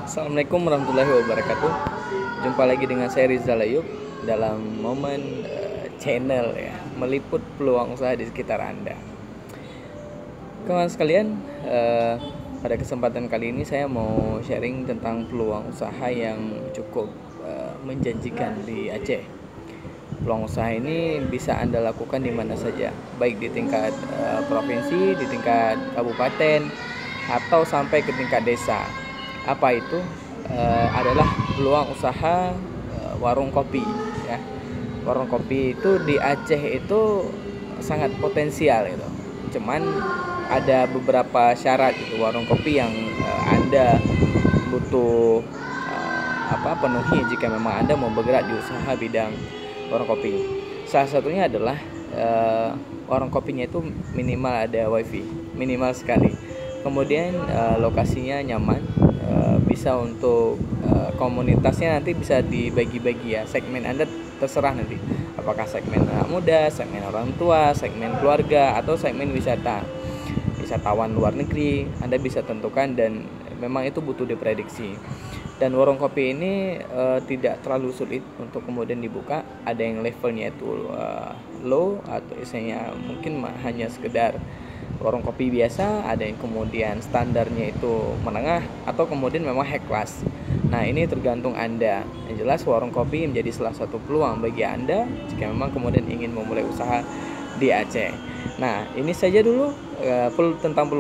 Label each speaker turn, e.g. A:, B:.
A: Assalamualaikum warahmatullahi wabarakatuh. Jumpa lagi dengan saya Rizal Ayub dalam momen channel ya, meliput peluang usaha di sekitar Anda. Kawan sekalian, pada kesempatan kali ini saya mau sharing tentang peluang usaha yang cukup menjanjikan di Aceh. Peluang usaha ini bisa Anda lakukan di mana saja, baik di tingkat provinsi, di tingkat kabupaten, atau sampai ke tingkat desa. Apa itu? Adalah peluang usaha warung kopi ya. Warung kopi itu di Aceh itu sangat potensial gitu. Cuman ada beberapa syarat gitu warung kopi yang Anda butuh penuhi jika memang Anda mau bergerak di usaha bidang warung kopi. Salah satunya adalah warung kopinya itu minimal ada wifi, minimal sekali. Kemudian lokasinya nyaman, bisa untuk komunitasnya nanti bisa dibagi-bagi ya. Segmen Anda terserah nanti, apakah segmen anak muda, segmen orang tua, segmen keluarga, atau segmen wisatawan luar negeri. Anda bisa tentukan dan memang itu butuh diprediksi. Dan warung kopi ini tidak terlalu sulit untuk kemudian dibuka. Ada yang levelnya itu low atau isinya mungkin hanya sekedar warung kopi biasa, ada yang kemudian standarnya itu menengah, atau kemudian memang high class. Nah, ini tergantung Anda. Yang jelas warung kopi menjadi salah satu peluang bagi Anda jika memang kemudian ingin memulai usaha di Aceh. Nah, ini saja dulu tentang peluang